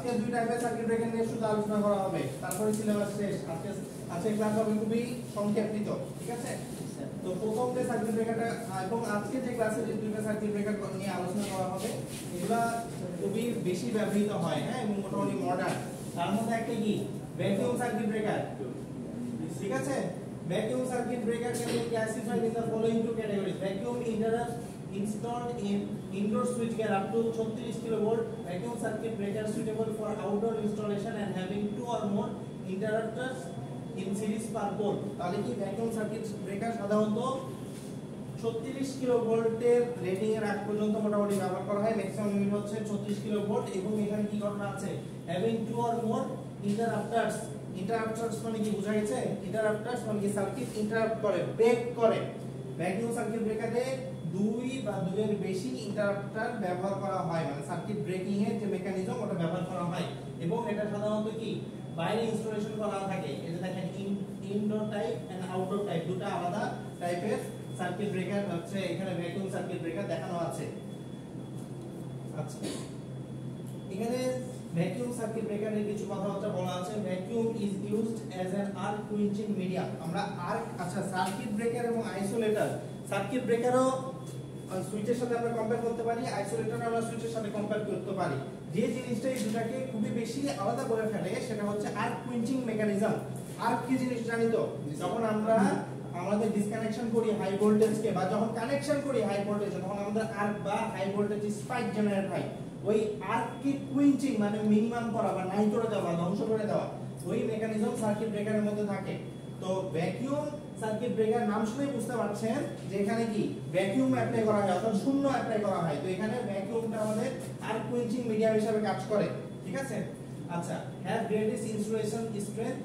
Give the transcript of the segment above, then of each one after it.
আজকে দুই টাইপের সার্কিট ব্রেকার নিয়ে শুধু আলোচনা করা হবে, তারপরে সিলেবাস শেষ। আজকে ক্লাস হবে খুবই সংক্ষিপ্ত, ঠিক আছে? তো প্রথম যে সার্কিট ব্রেকারটা এবং আজকে যে ক্লাসে যে দুইটা সার্কিট ব্রেকার নিয়ে আলোচনা করা হবে এগুলা খুবই বেশি ব্যবহৃত হয়, হ্যাঁ, এবং মোটামুটি মডার্ন। তার মধ্যে একটা কি ভ্যাকুয়াম সার্কিট ব্রেকার, ঠিক আছে? Vacuum circuit breaker can be classified in the following two categories: vacuum interrupt installed in indoor switchgear up to 36 kilovolt, vacuum circuit breaker suitable for outdoor installation and having two or more interrupters in series per pole। তাহলে কি vacuum circuit breaker সাধারণত 36 কিলোভোল্টের rating এর আগ পর্যন্ত মোটামুটি ব্যবহার করা হয়, ম্যাক্সিমাম লিমিট হচ্ছে 36 কিলোভোল্ট। এবং এখানে কি ঘটনা আছে, having two or more interrupters। ইন্টারাপ্টারস মানে কি বোঝা গেছে? ইন্টারাপ্টারস মানে কি সার্কিট ইন্টারাপ্ট করে, ব্রেক করে। ভ্যাকুয়াম সার্কিট ব্রেকারে দুই বা দুইয়ের বেশি ইন্টারাপ্টার ব্যবহার করা হয়, মানে সার্কিট ব্রেকিং এর যে মেকানিজম ওটা ব্যবহার করা হয়। এবং এটা সাধারণত কি বাইরে ইনস্টলেশন করা থাকে। এই যে দেখেন indoor type and outdoor type, দুটো আলাদা টাইপের সার্কিট ব্রেকার হচ্ছে এখানে ভ্যাকুয়াম সার্কিট ব্রেকার দেখানো আছে। আচ্ছা, এখানে ভ্যাকুয়াম সার্কিট ব্রেকারের কিছু কথাবার্তা বলা আছে। Vacuum is used as an arc quenching medium. আমরা আর্ক, আচ্ছা, সার্কিট ব্রেকার এবং আইসোলেটর, সার্কিট ব্রেকারও সুইচের সাথে আমরা কম্পেয়ার করতে পারি, আইসোলেটর আমরা সুইচের সাথে কম্পেয়ার করতে পারি। যে জিনিসটা এই দুটাকে খুবই বেশি আলাদা করে ফেলে সেটা হচ্ছে আর্ক কুইঞ্চিং মেকানিজম। আর্ক কি জিনিস জানি তো? যখন আমরা আমাদের ডিসকানেকশন করি হাই ভোল্টেজকে বা যখন কানেকশন করি হাই ভোল্টেজ, তখন আমাদের আর্ক বা হাই ভোল্টেজ স্পাইক জেনারেট হয়। ওই আর্ককে কুইঞ্চিং মানে মিনিমাম করা বা নাই করে দেওয়া, ধ্বংস করে দেওয়া, ওই মেকানিজম সার্কিট ব্রেকারের মধ্যে থাকে। তো ভ্যাকুয়াম সার্কিট ব্রেকার নাম শুনেই বুঝতে পারছেন যে এখানে কি ভ্যাকুয়াম অ্যাপ্লাই করা হয়, অর্থাৎ শূন্য অ্যাপ্লাই করা হয়। তো এখানে ভ্যাকুয়ামটা আমাদের আর্ক কুইঞ্চিং মিডিয়াম হিসেবে কাজ করে, ঠিক আছে? আচ্ছা, হ্যাভ গ্রেটেস্ট ইনসুলেশন স্ট্রেংথ,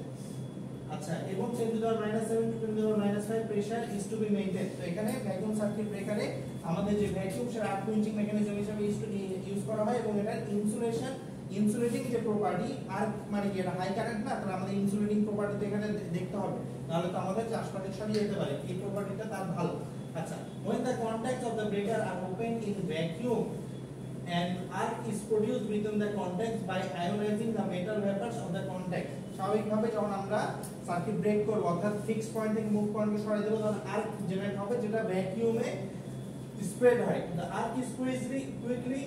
আচ্ছা, এবং 10 to the minus 7 to 10 to the minus 5 pressure is to be maintained। তো এখানে ভ্যাকুয়াম সার্কিট ব্রেকারে আমাদের যে ভ্যাকুয়াম সেটা আর্ক কুইঞ্চিং মেকানিজম হিসেবে ইউজ করা হয়। এবং এটার ইনসুলেটিং যে প্রপার্টি, আর্ক মানে কি এটা হাই কারেন্ট না, তাহলে আমাদের ইনসুলেটিং প্রপার্টি তো এখানে দেখতে হবে, নাহলে তো আমাদের চাষবাসে সরিয়ে যেতে পারে। এই প্রপার্টিটা তার ভালো। আচ্ছা, when the contacts of the breaker are open in vacuum and arc is produced within the contacts by ionizing the metal vapors of the contact। স্বাভাবিকভাবে যখন আমরা সার্কিট ব্রেক করব, অর্থাৎ ফিক্স পয়েন্ট থেকে মুভ পয়েন্টকে সরিয়ে দেব, তখন আর্ক জেনারেট হবে যেটা ভ্যাকুয়ামে স্প্রেড হয়। the arc is quickly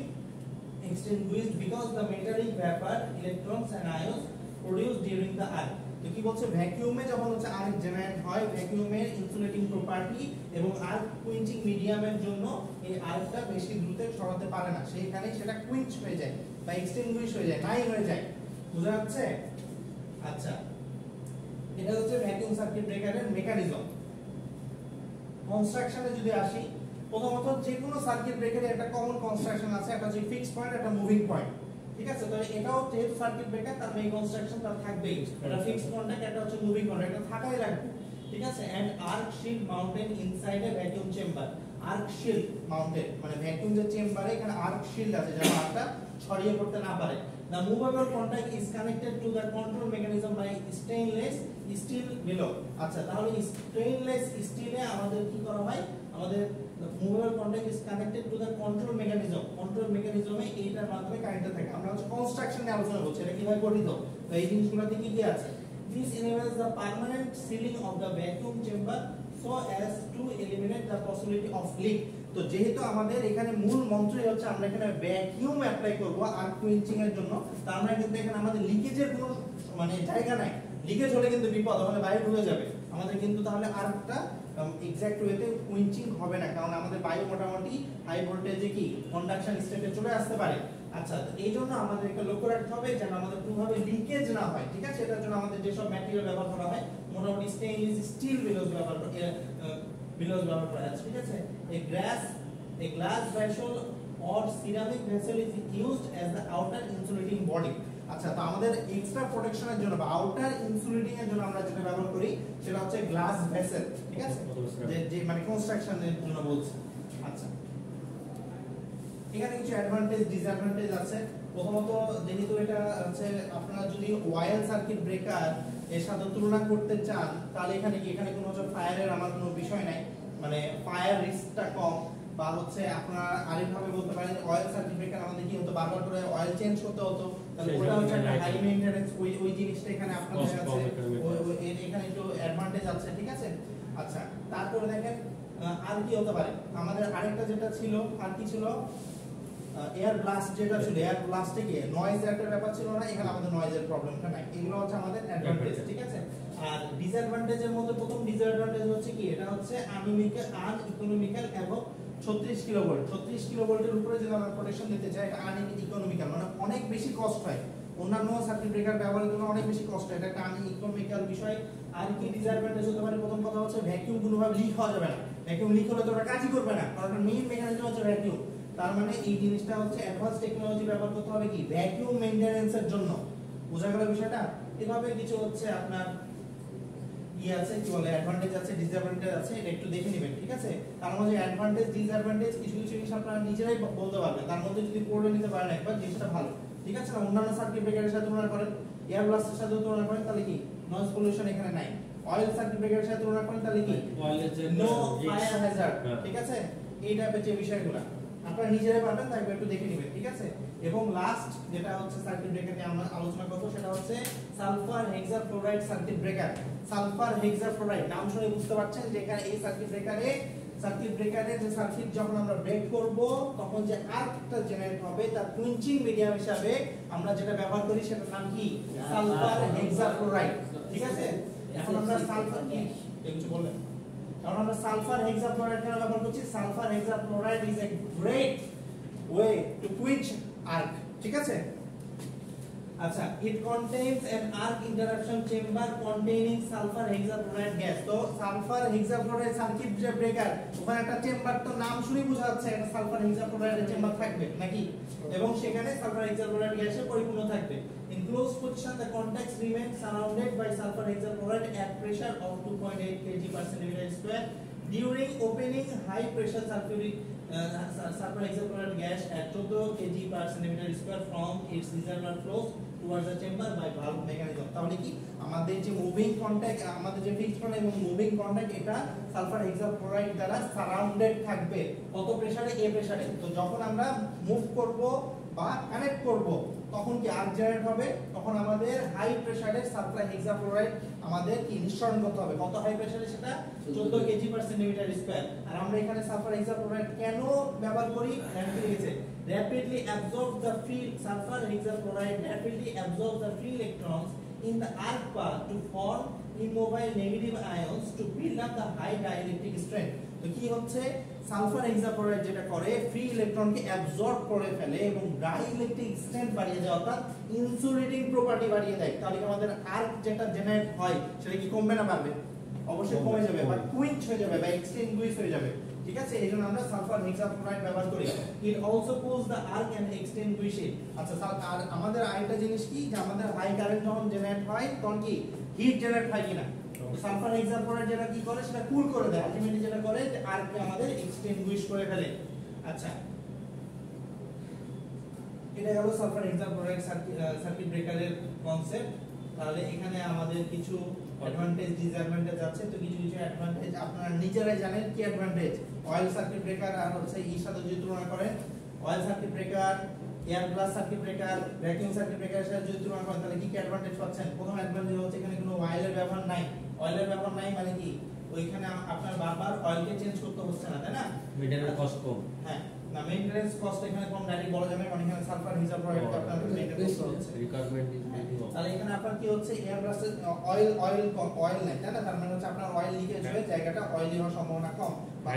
extinguished because the metallic vapor, electrons and ions produced during the arc। তো কি বলছে, ভ্যাকুয়ামে যখন হচ্ছে আর্ক জেনারেট হয়, ভ্যাকুয়ামের ইনসুলেটিং প্রপার্টি এবং আর্ক কুইঞ্চিং মিডিয়ামের জন্য এই আর্কটা বেশি দ্রুত সরাতে পারে না, সেইখানে সেটা কুইঞ্চ হয়ে যায় বা এক্সটিংগুইশ হয়ে যায়, নাই হয়ে যায়। বুঝা যাচ্ছে? আচ্ছা, এটা হচ্ছে ভ্যাকুয়াম সার্কিট ব্রেকারের মেকানিজম। কনস্ট্রাকশনে যদি আসি, প্রথমত যে কোনো সার্কিট ব্রেকারের একটা কমন কনস্ট্রাকশন আছে, একটা হচ্ছে ফিক্সড পয়েন্ট, একটা মুভিং পয়েন্ট, ঠিক আছে? তাহলে এটাও যেহেতু সার্কিট ব্রেকার, তার এই কনস্ট্রাকশন তার থাকবেই। এটা ফিক্সড কন্টাক্ট, এটা হচ্ছে মুভিং কন্টাক্ট, এটা থাকাই লাগবে, ঠিক আছে? And arc shield mounted inside a vacuum chamber. Arc shield mounted মানে ভ্যাকুয়াম যে চেম্বারে এখানে আর্ক শিল্ড আছে যেন আর্কটা ছড়িয়ে পড়তে না পারে। The movable contact is connected to the control mechanism by stainless steel below। আচ্ছা, তাহলে স্টেইনলেস স্টিলে আমাদের কি করা হয়, আমাদের movable contact is connected to the control mechanism। Control মেকানিজমে এইটার মাধ্যমে কানেক্টেড থাকে। আমরা হচ্ছে কনস্ট্রাকশন নিয়ে আলোচনা করছি, এটা কিভাবে গঠিত, তো এই জিনিসগুলোতে কি কি আছে। This enables the permanent sealing of the vacuum chamber so as to eliminate the possibility of leak। তো যেহেতু আমাদের এখানে মূল মন্ত্রই হচ্ছে আমরা এখানে ভ্যাকুয়াম অ্যাপ্লাই করব আর্ক কুইঞ্চিং এর জন্য, তার মানে কিন্তু এখানে আমাদের লিকেজের কোনো মানে জায়গা নাই। লিকেজ হলে কিন্তু বিপদ, ওখানে বাইরে ঢুকে যাবে আমাদের, কিন্তু তাহলে আর্কটা এক্সাক্ট ওয়েতে কুইঞ্চিং হবে না, কারণ আমাদের বায়ু মোটামুটি হাই ভোল্টেজে কি কন্ডাকশন স্টেটে চলে আসতে পারে। আচ্ছা, এই জন্য আমাদের এটা লক্ষ্য রাখতে হবে যেন আমাদের কোনোভাবে লিকেজ না হয়, ঠিক আছে? এটার জন্য আমাদের যেসব ম্যাটেরিয়াল ব্যবহার করা হয়, মোটামুটি স্টেইনলেস স্টিল বিলোজ ব্যবহার করা আছে, ঠিক আছে? A glass vessel or ceramic vessel is used as the outer insulating body। আচ্ছা, তো আমাদের এক্সট্রা প্রোটেকশনের জন্য বা আউটার ইনসুলেটিং এর জন্য আমরা যেটা ব্যবহার করি সেটা হচ্ছে গ্লাস ভেসেল, ঠিক আছে? যে মানে কনস্ট্রাকশনের জন্য বলছি। আচ্ছা, এখানে কিছু অ্যাডভান্টেজ ডিসঅ্যাডভান্টেজ আছে। প্রথমত যেহেতু এটা হচ্ছে আপনারা যদি ওয়াইল সার্কিট ব্রেকার এর সাথে তুলনা করতে চান, তাহলে এখানে কি এখানে কোনো ফায়ারের আমার কোনো বিষয় নাই, মানে ফায়ার রিস্কটা কম। বা হচ্ছে আপনারা আরেকভাবে বলতে পারেন অয়েল সার্কিট ব্রেকার আমাদের কি হতো, বারবার করে অয়েল চেঞ্জ করতে হতো, তাহলে ওটা হচ্ছে একটা হাই মেইনটেনেন্স, ওই জিনিসটা এখানে আপনাদের আছে, এখানে একটু অ্যাডভান্টেজ আছে, ঠিক আছে। আচ্ছা, তারপরে দেখেন আর কি হতে পারে আমাদের আরেকটা যেটা ছিল, আর কি ছিল, এয়ার ব্লাস্ট যেটা ছিল, এয়ার ব্লাস্টে কি নয়েজ একটা ব্যাপার ছিল না, এখানে আমাদের নয়েজের প্রবলেমটা নাই। এগুলো হচ্ছে আমাদের অ্যাডভান্টেজ, ঠিক আছে। আর ডিসঅ্যাডভান্টেজের মধ্যে প্রথম ডিসঅ্যাডভান্টেজ হচ্ছে কি, এটা হচ্ছে আনইকোনমিক্যাল এবং 36 কিলোভোল্ট, 36 কিলোভোল্টের উপরে যদি আমরা প্রোটেকশন দিতে চাই, এটা আনইকোনমিক্যাল, মানে অনেক বেশি কস্ট হয়, অন্যান্য সার্কিট ব্রেকার ব্যবহারের জন্য অনেক বেশি কস্ট হয়, এটা একটা আনইকোনমিক্যাল বিষয়। আর কি ডিসঅ্যাডভান্টেজ হতে পারে, প্রথম কথা হচ্ছে ভ্যাকুয়াম কোনোভাবে লিক হওয়া যাবে না, ভ্যাকুয়াম লিক হলে তো ওটা কাজই করবে না, কারণ এটা মেইন মেকানিজম হচ্ছে ভ্যাকুয়াম। তার মানে এই জিনিসটা হচ্ছে অ্যাডভান্স টেকনোলজি ব্যবহার করতে হবে কি ভ্যাকুয়াম মেইনটেনেন্সের জন্য। বোঝা গেল বিষয়টা? এভাবে কিছু হচ্ছে আপনার আছে, কি বলে, অ্যাডভান্টেজ আছে, ডিসঅ্যাডভান্টেজ আছে, এটা একটু দেখে নেবেন, ঠিক আছে। তার মধ্যে অ্যাডভান্টেজ ডিসঅ্যাডভান্টেজ কিছু কিছু জিনিস আপনারা নিজেরাই বলতে পারবেন, তার মধ্যে যদি পড়ে নিতে পারেন একবার জিনিসটা ভালো, ঠিক আছে না। অন্যান্য সার্কিট ব্রেকারের সাথে তুলনা করেন, এয়ার ব্লাস্টের সাথে তুলনা করেন, তাহলে কি নয়েজ পলিউশন এখানে নাই। অয়েল সার্কিট ব্রেকারের সাথে তুলনা করেন, তাহলে কি নো ফায়ার হ্যাজার্ড, ঠিক আছে। এই টাইপের যে বিষয়গুলো আপনারা নিজেরাই পারবেন, তাই একটু দেখে নেবেন, ঠিক আছে। এবং লাস্ট যেটা হচ্ছে সার্কিট ব্রেকার নিয়ে আমরা আলোচনা করব, সেটা হচ্ছে sulphur hexafluoride circuit breaker. Sulphur hexafluoride নাম শুনে বুঝতে পারছেন যে এখানে এই সার্কিট ব্রেকারে যে সার্কিট যখন আমরা ব্রেক করব তখন যে আর্কটা জেনারেট হবে, তার কুইঞ্চিং মিডিয়াম হিসাবে আমরা যেটা ব্যবহার করি সেটার নাম কি সালফার হেক্সাফ্লোরাইড, ঠিক আছে। এখন আমরা সালফার কি কিছু বললেন, কারণ আমরা সালফার হেক্সাফ্লোরাইড কেন ব্যবহার করছি, sulphur hexafluoride is a great way to quench arc, ঠিক আছে। আচ্ছা, it contains an arc interruption chamber containing sulfur hexafluoride gas। তো সালফার হেক্সাফ্লোরাইড সার্কিট যে ব্রেকার, ওখানে একটা চেম্বার, তো নাম শুনেই বোঝা যাচ্ছে একটা সালফার হেক্সাফ্লোরাইডের চেম্বার থাকবে নাকি, এবং সেখানে সালফার হেক্সাফ্লোরাইড গ্যাসে পরিপূর্ণ থাকবে। In close position the contacts remain surrounded by sulfur hexafluoride at pressure of 2.8 kg per centimeter square. During opening, high pressure sulfur hexafluoride gas at 14 kg per centimeter square from its reservoir flows towards the chamber by valve mechanism। তাহলে কি আমাদের যে moving contact, আমাদের যে fixed contact এবং moving contact, এটা sulphur hexafluoride দ্বারা surrounded থাকবে। কত প্রেসারে? এ প্রেসারে। তো যখন আমরা মুভ করব বা কানেক্ট করব তখন কি আর্ক জেনারেট হবে, তখন আমাদের হাই প্রেসারে সালফার হেক্সাফ্লোরাইড আমাদের কি নিঃসরণ করতে হবে। কত হাই প্রেসারে? সেটা 14 কেজি পার সেন্টিমিটার স্কয়ার। আর আমরা এখানে সালফার হেক্সাফ্লোরাইড কেন ব্যবহার করি? rapidly absorbs the free sulfur hexafluoride rapidly absorbs the free electrons in the arc path to form immobile negative ions to build up the high dielectric strength। তো কি হচ্ছে, sulphur hexafluoride যেটা করে free ইলেকট্রনকে absorb করে ফেলে এবং dielectric strength বাড়িয়ে দেয়, অর্থাৎ ইনসুলেটিং প্রপার্টি বাড়িয়ে দেয়। তাহলে আমাদের আর্ক যেটা জেনারেট হয় সেটা কি কমবে না বাড়বে? অবশ্যই কমে যাবে, বা কুইঞ্চ হয়ে যাবে, বা এক্সটিংগুইশ হয়ে যাবে, ঠিক আছে। এইজন্য আমরা সালফার হেক্সাফ্লোরাইড ব্যবহার করি। It also cools the arc and extinguish it. আচ্ছা, আর আমাদের আরেকটা জিনিস কি, যে আমাদের হাই কারেন্ট যখন জেনারেট হয় তখন কি হিট জেনারেট হয় কিনা, সালফার হেক্সাফ্লোরাইড যেটা কি করে, সেটা কুল করে দেয়, আলটিমেটলি যেটা করে যে আর্ককে আমাদের এক্সটিংগুইশ করে ফেলে। আচ্ছা, এটা হলো সালফার হেক্সাফ্লোরাইড সার্কিট ব্রেকারের কনসেপ্ট। তাহলে এখানে আমাদের কিছু অ্যাডভান্টেজ ডিসঅ্যাডভান্টেজ আছে। তো কিছু কিছু অ্যাডভান্টেজ আপনারা নিজেরাই জানেন কি অ্যাডভান্টেজ। অয়েল সার্কিট ব্রেকার আর হচ্ছে এর সাথে যদি তুলনা করেন, oil circuit breaker, air blast circuit breaker, vacuum circuit ব্রেকারের সাথে যদি তুলনা করেন, তাহলে কি কি অ্যাডভান্টেজ পাচ্ছেন? প্রথম অ্যাডভান্টেজ হচ্ছে এখানে কোনো অয়েলের ব্যবহার নাই। অয়েলের ব্যবহার নাই মানে কি, ওইখানে আপনার বারবার অয়েলকে চেঞ্জ করতে হচ্ছে না, তাই না? মেইনটেনেন্স কস্ট কম। হ্যাঁ, না মেইনটেনেন্স কস্ট এখানে কম, ডাইরেক্ট বলা যাবে, কারণ এখানে সালফার হেক্সাফ্লোরাইড আপনার মেইনটেইন করতে হচ্ছে, রিকোয়ারমেন্ট ইজ ভেরি কম। তাহলে এখানে আপনার কি হচ্ছে, এয়ার ব্লাস্টের অয়েল নাই, তাই না? তার মানে হচ্ছে আপনার অয়েল লিকেজ হয়ে জায়গাটা অয়েলি হওয়ার সম্ভাবনা কম। বা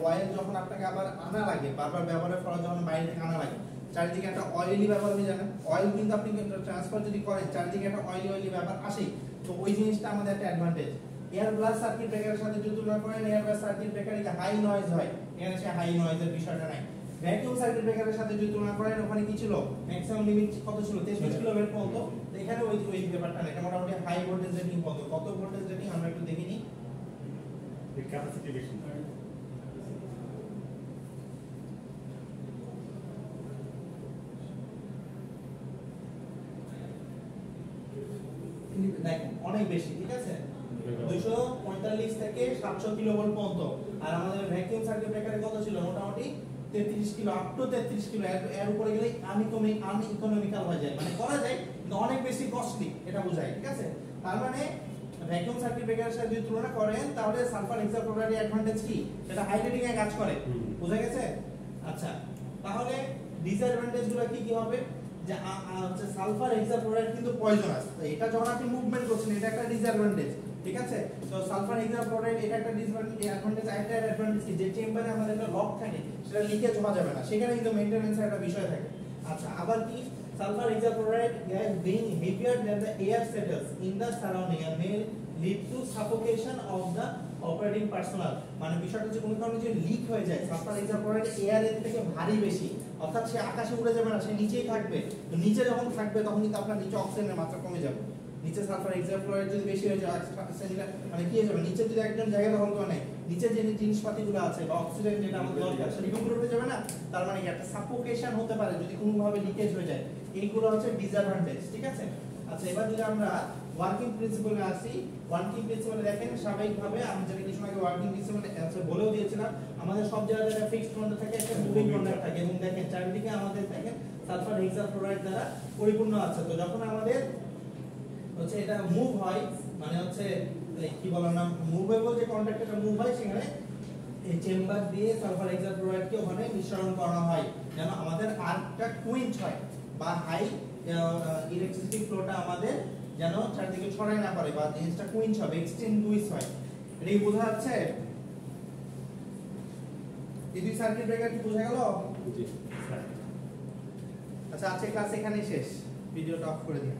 অয়েল যখন আপনাকে আবার আনা লাগে, বারবার ব্যবহারের ফলে যখন বাইরে থেকে আনা লাগে, চারিদিকে একটা অয়েলি ব্যাপার হয়ে যাবে। অয়েল কিন্তু আপনি ট্রান্সফার যদি করেন, চারিদিকে একটা অয়েলি ব্যাপার আসে, তো ওই জিনিসটা আমাদের একটা অ্যাডভান্টেজ। এয়ার ব্লাস্ট সার্কিট ব্রেকারের সাথে যদি তুলনা করেন, এয়ার ব্লাস্ট সার্কিট ব্রেকারে হাই নয়েজ হয়, এখানে সে হাই নয়েজের বিষয়টা নাই। ভ্যাকুয়াম সার্কিট ব্রেকারের সাথে যদি তুলনা করেন, ওখানে কি ছিল, ম্যাক্সিমাম লিমিট কত ছিল, 33 কিলোভোল্ট পর্যন্ত। তো এখানে ওই ব্যাপারটা নাই, এটা মোটামুটি হাই ভোল্টেজ রেটিং পর্যন্ত। কত ভোল্টেজ রেটিং আমরা একটু দেখে নিই। ক্যাপাসিটি বেশি, দেখেন অনেক বেশি, ঠিক আছে, 245 থেকে 700 কিলোভোল্ট পর্যন্ত। আর আমাদের ভ্যাকুয়াম সার্কিট ব্রেকারে কত ছিল, মোটামুটি 33 কিলো, আপ টু 33 কিলো। এর উপরে গেলে আনইকোনমিক্যাল হয়ে যায়, মানে করা যায় বেশি কস্টলি এটা বোঝায়, ঠিক আছে? তার মানে ভ্যাকুয়াম সার্কিট ব্রেকারের সাথে যদি তুলনা করেন তাহলে সালফার হেক্সাক্লোরাইডের অ্যাডভান্টেজ কি? সেটা হাই রেটিং এ কাজ করে, বোঝা গেছে? আচ্ছা, তাহলে ডিসঅ্যাডভান্টেজ গুলো কি কি হবে? যে হচ্ছে সালফার হেক্সাক্লোরাইড কিন্তু পয়জনাস, তো এটা যখন আপনি মুভমেন্ট করছেন এটা একটা ডিসঅ্যাডভান্টেজ, ঠিক আছে? তো সালফার হেক্সাক্লোরাইড এটা একটা ডিসঅ্যাডভান্টেজ। আরেকটা অ্যাডভান্টেজ কি, যে চেম্বারে আমাদের একটা লক থাকে সেটা লিকেজ হওয়া যাবে না, সেখানে কিন্তু মেইনটেনেন্সের একটা বিষয় থাকে। আচ্ছা, আবার কি, sulfur hexafluoride gas being heavier than the air settles in the surrounding and may lead to suffocation of the operating personnel। মানে বিষয়টা হচ্ছে কোনো কারণে যে লিক হয়ে যায়, সালফার হেক্সাক্লোরাইড এয়ার এর থেকে ভারী বেশি, অর্থাৎ সে আকাশে উড়ে যাবে না, সে নিচেই থাকবে। তো নিচে যখন থাকবে তখন কিন্তু আপনার নিচে অক্সিজেনের মাত্রা কমে যাবে। নিচে সালফার হেক্সাক্লোরাইড যদি বেশি হয়ে যায় মানে কি হয়ে যাবে, নিচে যদি একজন জায়গা দখল করে নেয়, নিচে যে জিনিসপাতিগুলো আছে বা অক্সিজেন যেটা আমাদের দরকার সেটা কমপ্লিট হয়ে যাবে না, তার মানে একটা সাফোকেশন হতে পারে যদি কোনোভাবে লিকেজ হয়ে যায়। এইগুলো হচ্ছে ডিসঅ্যাডভান্টেজ, ঠিক আছে? আচ্ছা, এবার যদি আমরা ওয়ার্কিং প্রিন্সিপলে আসি, ওয়ার্কিং প্রিন্সিপলে দেখেন স্বাভাবিকভাবে আমি যেটা কিছু আগে ওয়ার্কিং প্রিন্সিপলে অ্যান্সার বলেও দিয়েছিলাম, আমাদের সব জায়গায় একটা ফিক্সড কন্ডাক্ট থাকে, একটা মুভিং কন্ডাক্ট থাকে, এবং দেখেন চারিদিকে আমাদের দেখেন সালফার হেক্সাক্লোরাইড দ্বারা পরিপূর্ণ আছে। তো যখন আমাদের হচ্ছে এটা মুভ হয়, মানে হচ্ছে কি বলা না, মুভেবল যে কন্ডাক্ট এটা মুভ হয়, সেখানে এই চেম্বার দিয়ে সালফার হেক্সাক্লোরাইড কে ওখানে মিশ্রণ করা হয় যেন আমাদের আর্কটা কুইন্ট হয় বা হাই ইলেকট্রিসিটি ফ্লোটা আমাদের যেন চারদিকে ছড়ায় না পারে, বা জিনিসটা কুইন্ট হবে, এক্সটেন্ডুইস হয়। এটা কি বোঝা যাচ্ছে? এই দুই সার্কিট ব্রেকার কি বোঝা গেল? জি। আচ্ছা, আজকে ক্লাস এখানেই শেষ, ভিডিওটা অফ করে দিন।